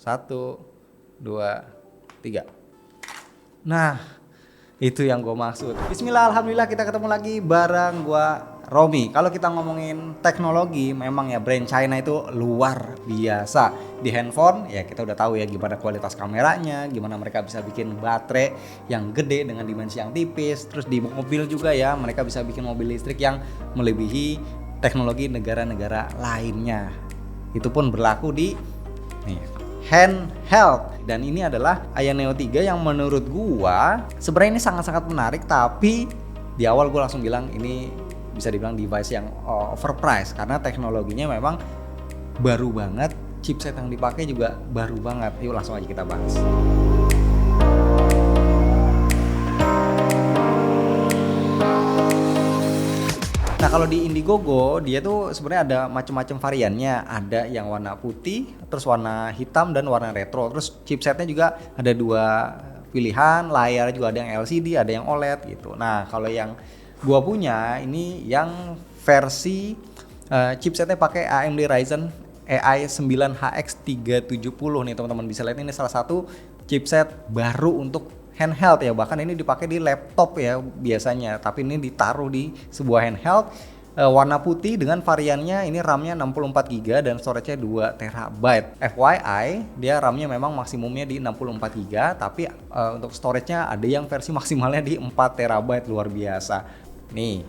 1, 2, 3. Nah, itu yang gue maksud. Bismillah, alhamdulillah kita ketemu lagi bareng gue Romi. Kalau kita ngomongin teknologi, memang ya brand China itu luar biasa. Di handphone ya kita udah tahu ya gimana kualitas kameranya, gimana mereka bisa bikin baterai yang gede dengan dimensi yang tipis. Terus di mobil juga ya, mereka bisa bikin mobil listrik yang melebihi teknologi negara-negara lainnya. Itu pun berlaku di handheld. Dan ini adalah Aya Neo 3 yang menurut gua sebenarnya ini sangat-sangat menarik, tapi di awal gua langsung bilang ini bisa dibilang device yang overpriced karena teknologinya memang baru banget, chipset yang dipakai juga baru banget. Yuk langsung aja kita bahas. Nah, kalau di Indiegogo dia tuh sebenarnya ada macam-macam variannya. Ada yang warna putih, terus warna hitam dan warna retro. Terus chipsetnya juga ada 2 pilihan, layar juga ada yang LCD, ada yang OLED gitu. Nah, kalau yang gua punya ini yang versi chipsetnya pakai AMD Ryzen AI 9HX 370 nih teman-teman, bisa lihat ini salah satu chipset baru untuk handheld ya, bahkan ini dipakai di laptop ya biasanya, tapi ini ditaruh di sebuah handheld warna putih dengan variannya ini RAM-nya 64GB dan storage-nya 2TB. FYI, dia RAM-nya memang maksimumnya di 64GB, tapi untuk storage-nya ada yang versi maksimalnya di 4TB, luar biasa. Nih,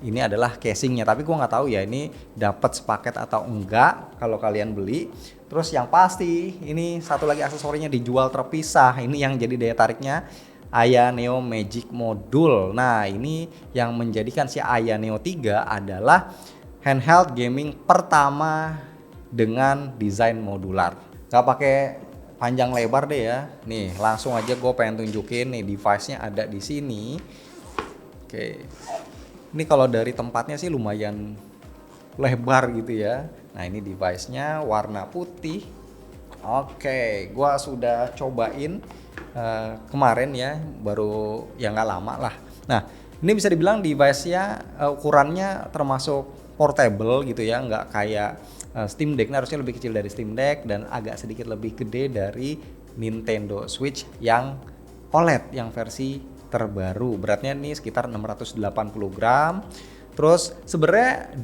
ini adalah casingnya, tapi gua nggak tahu ya ini dapat sepaket atau enggak kalau kalian beli. Terus yang pasti ini satu lagi aksesorinya dijual terpisah. Ini yang jadi daya tariknya Aya Neo Magic Module. Nah, ini yang menjadikan si Aya Neo 3 adalah handheld gaming pertama dengan desain modular. Gak pakai panjang lebar deh ya. Nih, langsung aja gue pengen tunjukin nih device-nya ada di sini. Oke. Ini kalau dari tempatnya sih lumayan lebar gitu ya. Nah, ini device-nya warna putih. Oke, gua sudah cobain kemarin ya, baru ya nggak lama lah. Nah, ini bisa dibilang device-nya ukurannya termasuk portable gitu ya, nggak kayak Steam Deck. Nah, harusnya lebih kecil dari Steam Deck dan agak sedikit lebih gede dari Nintendo Switch yang OLED yang versi terbaru. Beratnya nih sekitar 680 gram. Terus sebenarnya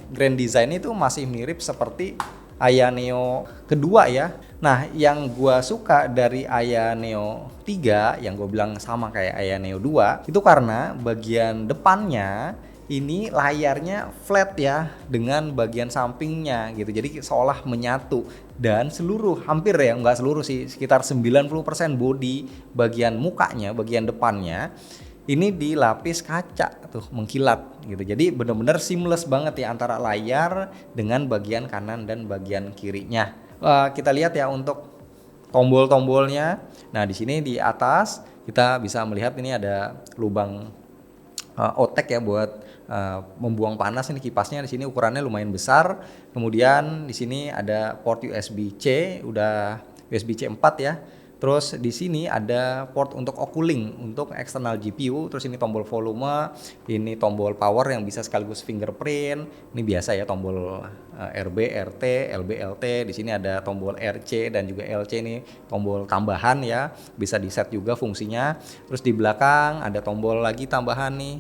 grand design itu masih mirip seperti Aya Neo kedua ya. Nah, yang gua suka dari Aya Neo 3 yang gua bilang sama kayak Aya Neo 2 itu karena bagian depannya ini layarnya flat ya dengan bagian sampingnya gitu. Jadi seolah menyatu dan hampir ya, enggak seluruh sih, sekitar 90% body bagian mukanya, bagian depannya ini dilapis kaca tuh mengkilat gitu. Jadi benar-benar seamless banget ya antara layar dengan bagian kanan dan bagian kirinya. Kita lihat ya untuk tombol-tombolnya. Nah, di sini di atas kita bisa melihat ini ada lubang outtake ya buat membuang panas. Ini kipasnya di sini ukurannya lumayan besar. Kemudian di sini ada port USB-C, udah USB-C 4 ya. Terus di sini ada port untuk cooling untuk eksternal GPU. Terus ini tombol volume, ini tombol power yang bisa sekaligus fingerprint. Ini biasa ya tombol RB, RT, LB, LT. Di sini ada tombol RC dan juga LC, ini tombol tambahan ya. Bisa di set juga fungsinya. Terus di belakang ada tombol lagi tambahan nih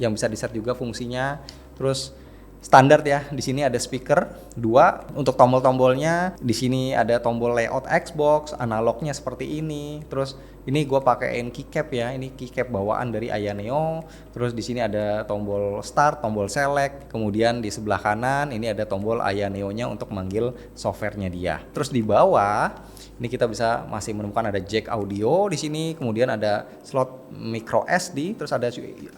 yang bisa di set juga fungsinya. Terus standar ya, di sini ada speaker 2 untuk tombol-tombolnya. Di sini ada tombol layout Xbox, analognya seperti ini. Terus ini gue pakein keycap ya, ini keycap bawaan dari Aya Neo. Terus di sini ada tombol start, tombol select. Kemudian di sebelah kanan ini ada tombol Aya Neo-nya untuk manggil softwarenya dia. Terus di bawah ini kita bisa masih menemukan ada jack audio di sini, kemudian ada slot micro SD, terus ada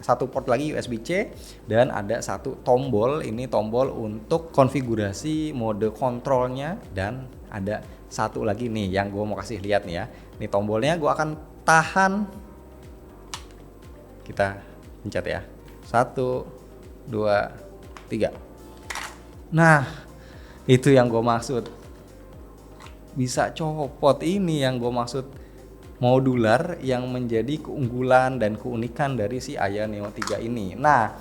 satu port lagi USB-C dan ada satu tombol, ini tombol untuk konfigurasi mode kontrolnya, dan ada satu lagi nih yang gue mau kasih lihat nih ya. Ini tombolnya gue akan tahan. Kita pencet ya. 1, 2, 3. Nah, itu yang gue maksud. Bisa copot, ini yang gue maksud modular yang menjadi keunggulan dan keunikan dari si Aya Neo 3 ini. Nah,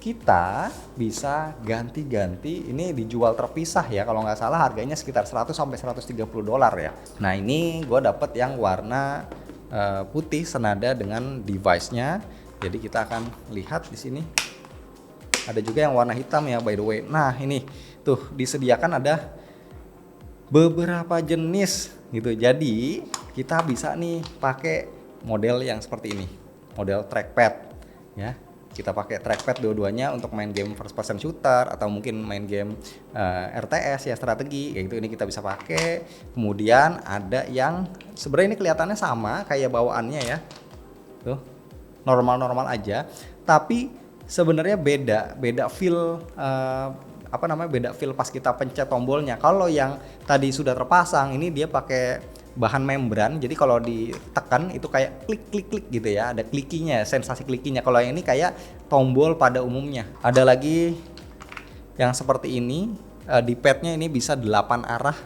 kita bisa ganti-ganti. Ini dijual terpisah ya, kalau nggak salah harganya sekitar 100 sampai 130 dolar ya. Nah ini gue dapet yang warna putih senada dengan device-nya. Jadi kita akan lihat di sini. Ada juga yang warna hitam ya by the way. Nah ini tuh disediakan ada beberapa jenis gitu. Jadi kita bisa nih pakai model yang seperti ini, model trackpad ya. Kita pakai trackpad dua-duanya untuk main game first person shooter atau mungkin main game RTS ya, strategi kayak gitu. Ini kita bisa pakai. Kemudian ada yang sebenarnya ini kelihatannya sama kayak bawaannya ya, tuh normal-normal aja, tapi sebenarnya beda feel beda feel pas kita pencet tombolnya. Kalau yang tadi sudah terpasang ini dia pakai bahan membran, jadi kalau ditekan itu kayak klik gitu ya, ada klikinya, sensasi klikinya. Kalau yang ini kayak tombol pada umumnya. Ada lagi yang seperti ini, di padnya ini bisa 8 arah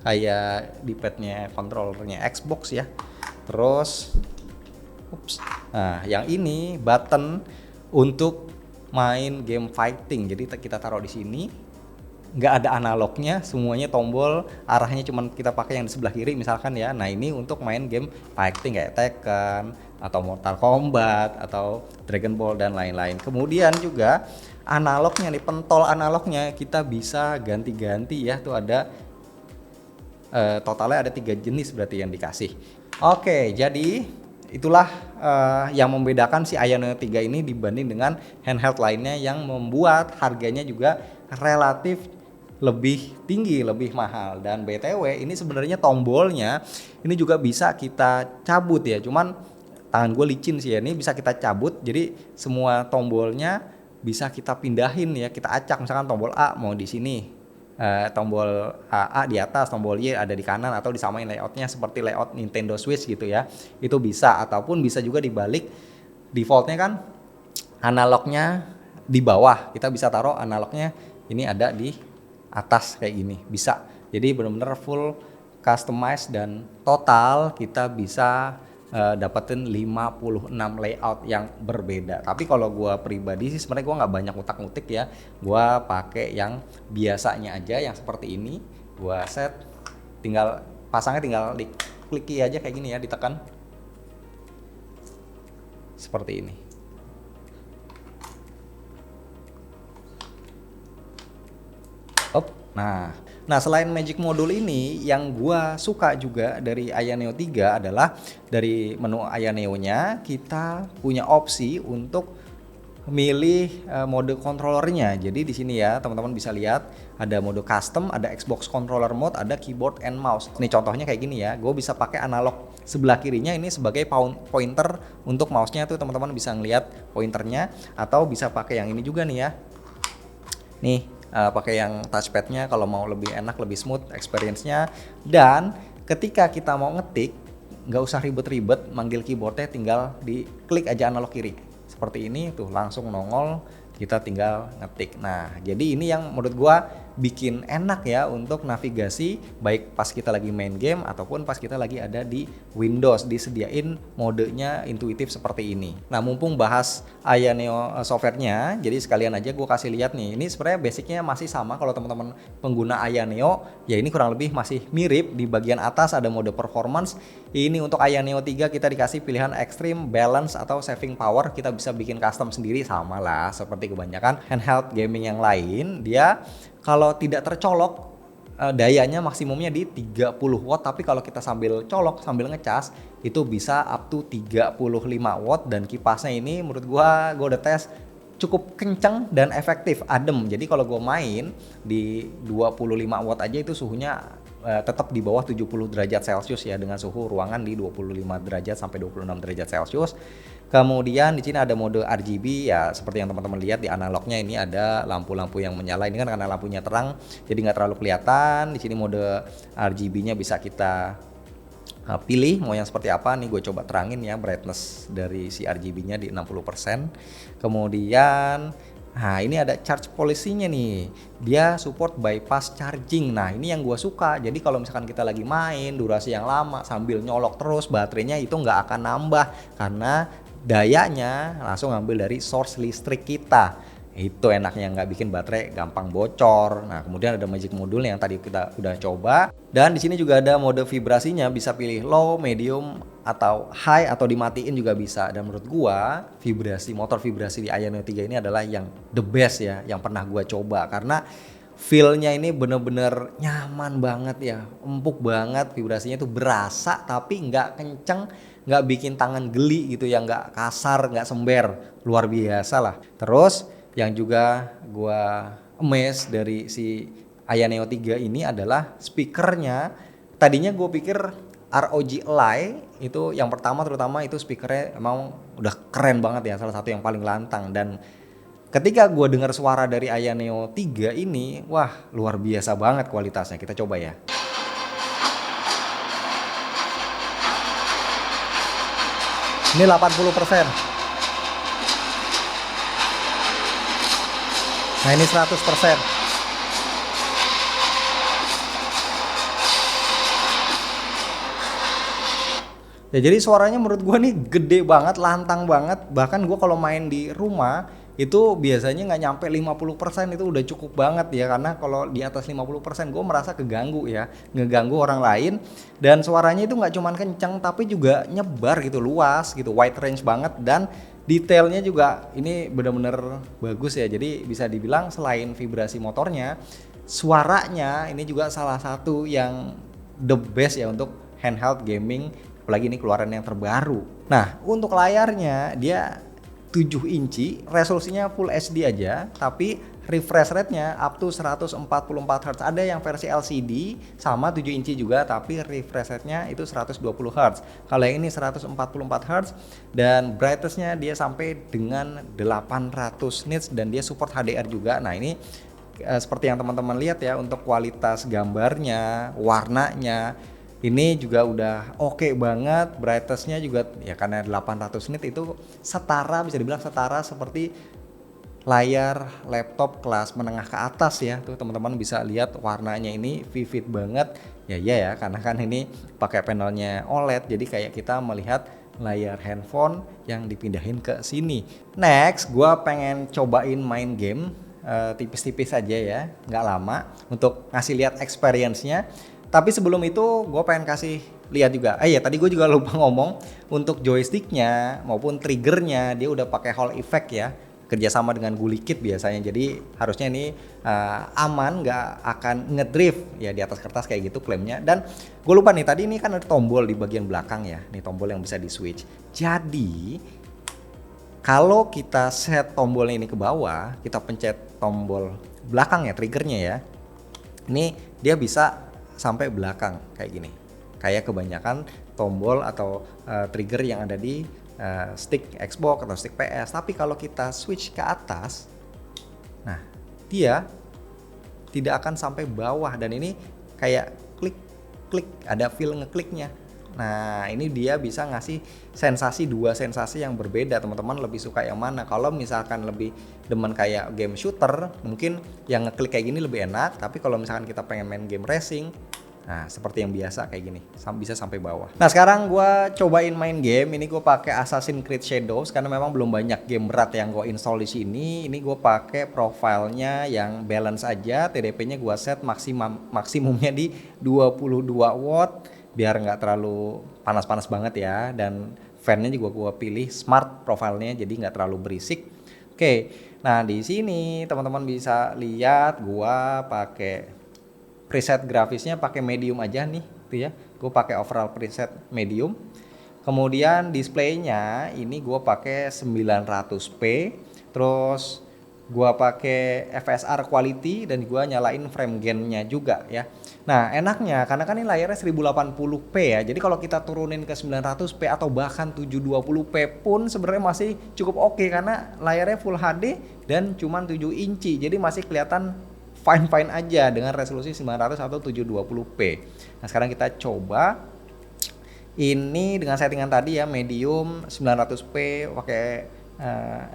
kayak di padnya controllernya Xbox ya. Terus nah yang ini button untuk main game fighting, jadi kita taruh di sini, nggak ada analognya, semuanya tombol, arahnya cuman kita pakai yang di sebelah kiri misalkan ya. Nah ini untuk main game fighting kayak Tekken atau Mortal Kombat atau Dragon Ball dan lain-lain. Kemudian juga analognya nih, pentol analognya kita bisa ganti-ganti ya, tuh ada totalnya ada 3 jenis berarti yang dikasih. Oke, jadi itulah yang membedakan si Aya Neo 3 ini dibanding dengan handheld lainnya yang membuat harganya juga relatif lebih tinggi, lebih mahal. Dan BTW ini sebenarnya tombolnya ini juga bisa kita cabut ya, cuman tangan gue licin sih ya, ini bisa kita cabut, jadi semua tombolnya bisa kita pindahin ya, kita acak. Misalkan tombol A mau di sini, tombol A di atas, tombol Y ada di kanan, atau disamain layoutnya seperti layout Nintendo Switch gitu ya, itu bisa. Ataupun bisa juga dibalik, defaultnya kan analognya di bawah, kita bisa taruh analognya ini ada di atas kayak gini, bisa. Jadi benar-benar full customize dan total kita bisa dapetin 56 layout yang berbeda. Tapi kalau gue pribadi sih sebenarnya gue nggak banyak utak-utik ya, gue pakai yang biasanya aja, yang seperti ini. Gue set, tinggal pasangnya tinggal dikliki aja kayak gini ya, ditekan seperti ini. Nah selain Magic Module ini, yang gua suka juga dari Aya Neo 3 adalah dari menu Aya Neo-nya kita punya opsi untuk milih mode controllernya. Jadi di sini ya teman-teman bisa lihat ada mode custom, ada Xbox controller mode, ada keyboard and mouse. Ini contohnya kayak gini ya, gue bisa pakai analog sebelah kirinya ini sebagai pointer untuk mouse-nya tuh, teman-teman bisa ngelihat pointernya, atau bisa pakai yang ini juga nih ya. Nih pakai yang touchpadnya kalau mau lebih enak, lebih smooth experience-nya. Dan ketika kita mau ngetik nggak usah ribet-ribet manggil keyboardnya, tinggal diklik aja analog kiri seperti ini tuh, langsung nongol, kita tinggal ngetik. Nah jadi ini yang menurut gua bikin enak ya untuk navigasi, baik pas kita lagi main game ataupun pas kita lagi ada di Windows, disediain modenya intuitif seperti ini. Nah mumpung bahas Aya Neo softwarenya, jadi sekalian aja gue kasih lihat nih. Ini sebenarnya basicnya masih sama kalau teman-teman pengguna Aya Neo ya, ini kurang lebih masih mirip. Di bagian atas ada mode performance. Ini untuk Aya Neo 3 kita dikasih pilihan extreme, balance, atau saving power. Kita bisa bikin custom sendiri, sama lah seperti kebanyakan handheld gaming yang lain. Dia kalau tidak tercolok dayanya maksimumnya di 30 watt, tapi kalau kita sambil colok, sambil ngecas itu bisa up to 35 watt. Dan kipasnya ini menurut gua udah tes cukup kencang dan efektif, adem. Jadi kalau gua main di 25 watt aja itu suhunya tetap di bawah 70 derajat Celcius ya, dengan suhu ruangan di 25 derajat sampai 26 derajat Celcius. Kemudian di sini ada mode RGB ya, seperti yang teman-teman lihat di analognya ini ada lampu-lampu yang menyala. Ini kan karena lampunya terang jadi nggak terlalu kelihatan. Di sini mode RGB-nya bisa kita pilih mau yang seperti apa. Nih gue coba terangin ya, brightness dari si RGB-nya di 60%. Kemudian nah ini ada charge policy-nya nih, dia support bypass charging. Nah ini yang gue suka, jadi kalau misalkan kita lagi main durasi yang lama sambil nyolok terus, baterainya itu nggak akan nambah karena dayanya langsung ngambil dari source listrik kita. Itu enaknya, nggak bikin baterai gampang bocor. Nah, kemudian ada magic module yang tadi kita udah coba. Dan di sini juga ada mode vibrasinya, bisa pilih low, medium, atau high, atau dimatiin juga bisa. Dan menurut gua, motor vibrasi di Aya Neo 3 ini adalah yang the best ya, yang pernah gua coba. Karena feel-nya ini bener-bener nyaman banget ya, empuk banget, vibrasinya tuh berasa tapi nggak kenceng, nggak bikin tangan geli gitu ya, nggak kasar, nggak sember, luar biasa lah. Terus yang juga gua amazed dari si Aya Neo 3 ini adalah speakernya. Tadinya gue pikir ROG Ally itu yang pertama, terutama itu speakernya emang udah keren banget ya, salah satu yang paling lantang. Dan ketika gue dengar suara dari Aya Neo 3 ini, wah luar biasa banget kualitasnya. Kita coba ya. Ini 80%. Nah ini 100%. Ya jadi suaranya menurut gue nih gede banget, lantang banget. Bahkan gue kalau main di rumah itu biasanya nggak nyampe 50%, itu udah cukup banget ya. Karena kalau di atas 50% gue merasa keganggu ya, ngeganggu orang lain. Dan suaranya itu nggak cuman kenceng tapi juga nyebar gitu, luas gitu, wide range banget. Dan detailnya juga ini bener-bener bagus ya. Jadi bisa dibilang selain vibrasi motornya, suaranya ini juga salah satu yang the best ya untuk handheld gaming, apalagi ini keluaran yang terbaru. Nah, untuk layarnya dia 7 inci, resolusinya Full HD aja, tapi refresh rate-nya up to 144 Hz. Ada yang versi LCD sama 7 inci juga, tapi refresh rate-nya itu 120 Hz. Kalau yang ini 144 Hz, dan brightness-nya dia sampai dengan 800 nits, dan dia support HDR juga. Nah, ini seperti yang teman-teman lihat ya, untuk kualitas gambarnya, warnanya, ini juga udah oke banget. Brightness-nya juga ya karena 800 nit itu setara, bisa dibilang setara seperti layar laptop kelas menengah ke atas ya. Tuh teman-teman bisa lihat warnanya ini vivid banget. Ya ya karena kan ini pakai panelnya OLED, jadi kayak kita melihat layar handphone yang dipindahin ke sini. Next, gua pengen cobain main game tipis-tipis aja ya, nggak lama, untuk ngasih lihat experience-nya. Tapi sebelum itu gue pengen kasih lihat juga. Ya tadi gue juga lupa ngomong, untuk joysticknya maupun triggernya dia udah pakai Hall effect ya, kerjasama dengan Gulikit biasanya. Jadi harusnya ini aman, nggak akan ngedrift ya di atas kertas kayak gitu klaimnya. Dan gue lupa nih, tadi ini kan ada tombol di bagian belakang ya, nih tombol yang bisa di switch. Jadi kalau kita set tombolnya ini ke bawah, kita pencet tombol belakang ya, triggernya ya, ini dia bisa sampai belakang kayak gini, kayak kebanyakan tombol atau trigger yang ada di stick Xbox atau stick PS. Tapi kalau kita switch ke atas, nah dia tidak akan sampai bawah, dan ini kayak klik, ada feel ngekliknya. Nah ini dia bisa ngasih dua sensasi yang berbeda. Teman-teman lebih suka yang mana? Kalau misalkan lebih demen kayak game shooter, mungkin yang ngeklik kayak gini lebih enak. Tapi kalau misalkan kita pengen main game racing, nah seperti yang biasa kayak gini, bisa sampai bawah. Nah sekarang gue cobain main game. Ini gue pakai Assassin's Creed Shadows karena memang belum banyak game berat yang gue install di sini. Ini gue pakai profilnya yang balance aja. TDP-nya gue set maksimumnya di 22 watt biar nggak terlalu panas-panas banget ya. Dan fan-nya juga gue pilih smart profilnya, jadi nggak terlalu berisik. Oke, nah di sini teman-teman bisa lihat gue pakai preset grafisnya pakai medium aja nih, tuh ya. Gue pakai overall preset medium. Kemudian displaynya ini gue pakai 900p, terus gue pakai FSR quality, dan gue nyalain frame gain-nya juga ya. Nah enaknya karena kan ini layarnya 1080p ya, jadi kalau kita turunin ke 900p atau bahkan 720p pun sebenarnya masih cukup oke, karena layarnya Full HD dan cuman 7 inci, jadi masih kelihatan fine aja dengan resolusi 900 atau 720p. Nah sekarang kita coba ini dengan settingan tadi ya, medium 900p pakai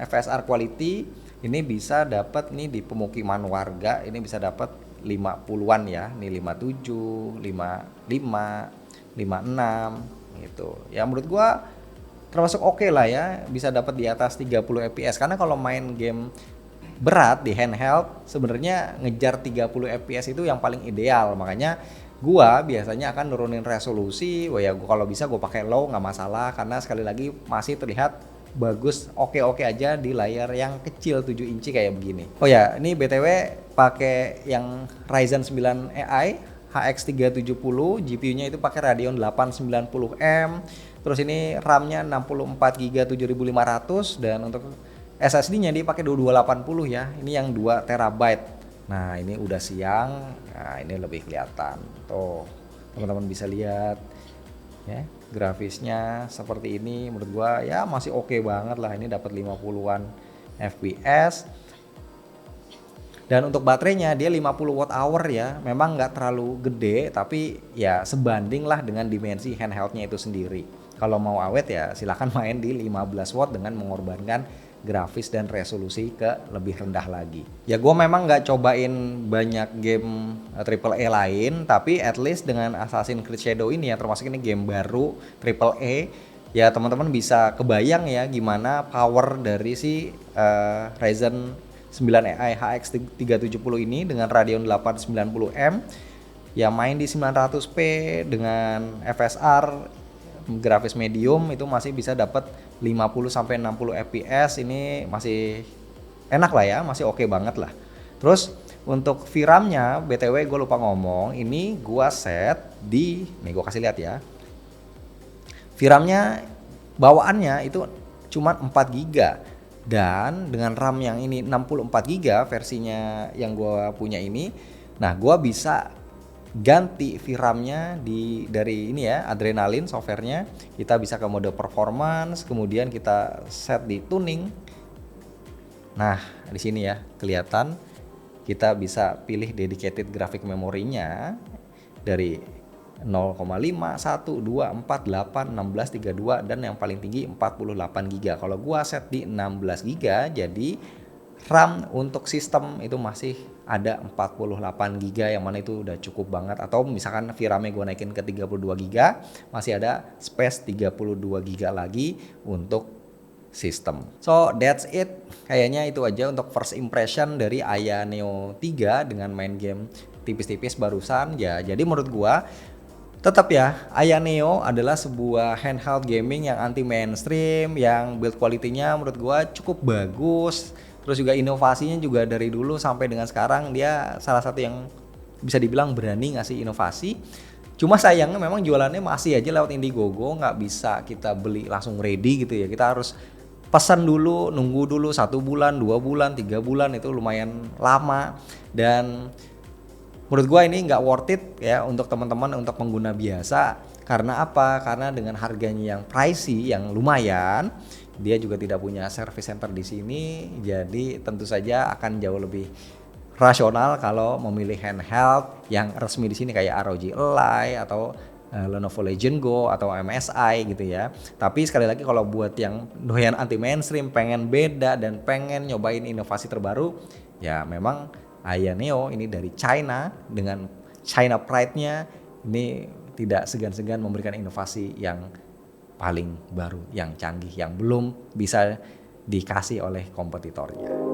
FSR quality. Ini bisa dapat nih di pemukiman warga, ini bisa dapat 50-an ya, nih 57, 55, 56 gitu. Ya menurut gua termasuk oke lah ya, bisa dapat di atas 30 fps. Karena kalau main game berat di handheld, sebenarnya ngejar 30 fps itu yang paling ideal. Makanya gua biasanya akan nurunin resolusi. Wah ya, gua kalau bisa gua pakai low nggak masalah, karena sekali lagi masih terlihat bagus, oke aja di layar yang kecil 7 inci kayak begini. Oh ya, ini BTW pakai yang Ryzen 9 AI HX 370, GPU-nya itu pakai Radeon 890M. Terus ini RAM-nya 64GB 7500, dan untuk SSD-nya dia pakai 2280 ya. Ini yang 2 terabyte. Nah, ini udah siang. Nah, ini lebih kelihatan. Tuh, teman-teman bisa lihat ya, grafisnya seperti ini. Menurut gua ya masih oke banget lah. Ini dapat 50-an fps. Dan untuk baterainya dia 50 watt hour ya, memang nggak terlalu gede, tapi ya sebanding lah dengan dimensi handheldnya itu sendiri. Kalau mau awet ya silahkan main di 15 watt dengan mengorbankan grafis dan resolusi ke lebih rendah lagi. Ya gue memang nggak cobain banyak game AAA lain, tapi at least dengan Assassin's Creed Shadow ini ya, termasuk ini game baru AAA, ya teman-teman bisa kebayang ya gimana power dari si Ryzen 9 AI HX 370 ini dengan Radeon 890M ya, main di 900p dengan FSR grafis medium itu masih bisa dapat 50 sampai 60 fps. Ini masih enak lah ya, masih oke banget lah. Terus untuk VRAM-nya BTW gue lupa ngomong, ini gua set di, nih gue kasih lihat ya. VRAM-nya bawaannya itu cuma 4GB, dan dengan RAM yang ini 64GB versinya yang gue punya ini, nah gue bisa ganti VRAM-nya dari ini ya, Adrenalin softwarenya. Kita bisa ke mode performance, kemudian kita set di tuning. Nah di sini ya kelihatan, kita bisa pilih dedicated graphic memorinya dari 0,5, 1, 2, 4, 8, 16, 32, dan yang paling tinggi 48GB. Kalau gua set di 16GB, jadi RAM untuk sistem itu masih ada 48GB, yang mana itu udah cukup banget. Atau misalkan VRAM-nya gua naikin ke 32GB, masih ada space 32GB lagi untuk sistem. So that's it. Kayaknya itu aja untuk first impression dari Aya Neo 3 dengan main game tipis-tipis barusan ya. Jadi menurut gua tetap ya, Aya Neo adalah sebuah handheld gaming yang anti mainstream, yang build quality-nya menurut gua cukup bagus. Terus juga inovasinya juga dari dulu sampai dengan sekarang dia salah satu yang bisa dibilang berani ngasih inovasi. Cuma sayangnya memang jualannya masih aja lewat Indiegogo, nggak bisa kita beli langsung ready gitu ya. Kita harus pesan dulu, nunggu dulu 1 bulan, 2 bulan, 3 bulan, itu lumayan lama. Dan menurut gua ini nggak worth it ya untuk teman-teman, untuk pengguna biasa. Karena apa? Karena dengan harganya yang pricey, yang lumayan, dia juga tidak punya service center di sini. Jadi tentu saja akan jauh lebih rasional kalau memilih handheld yang resmi di sini kayak ROG Ally atau Lenovo Legion Go atau MSI gitu ya. Tapi sekali lagi kalau buat yang doyan anti mainstream, pengen beda dan pengen nyobain inovasi terbaru, ya memang Aya Neo ini dari China dengan China pride-nya ini tidak segan-segan memberikan inovasi yang paling baru, yang canggih, yang belum bisa dikasih oleh kompetitornya.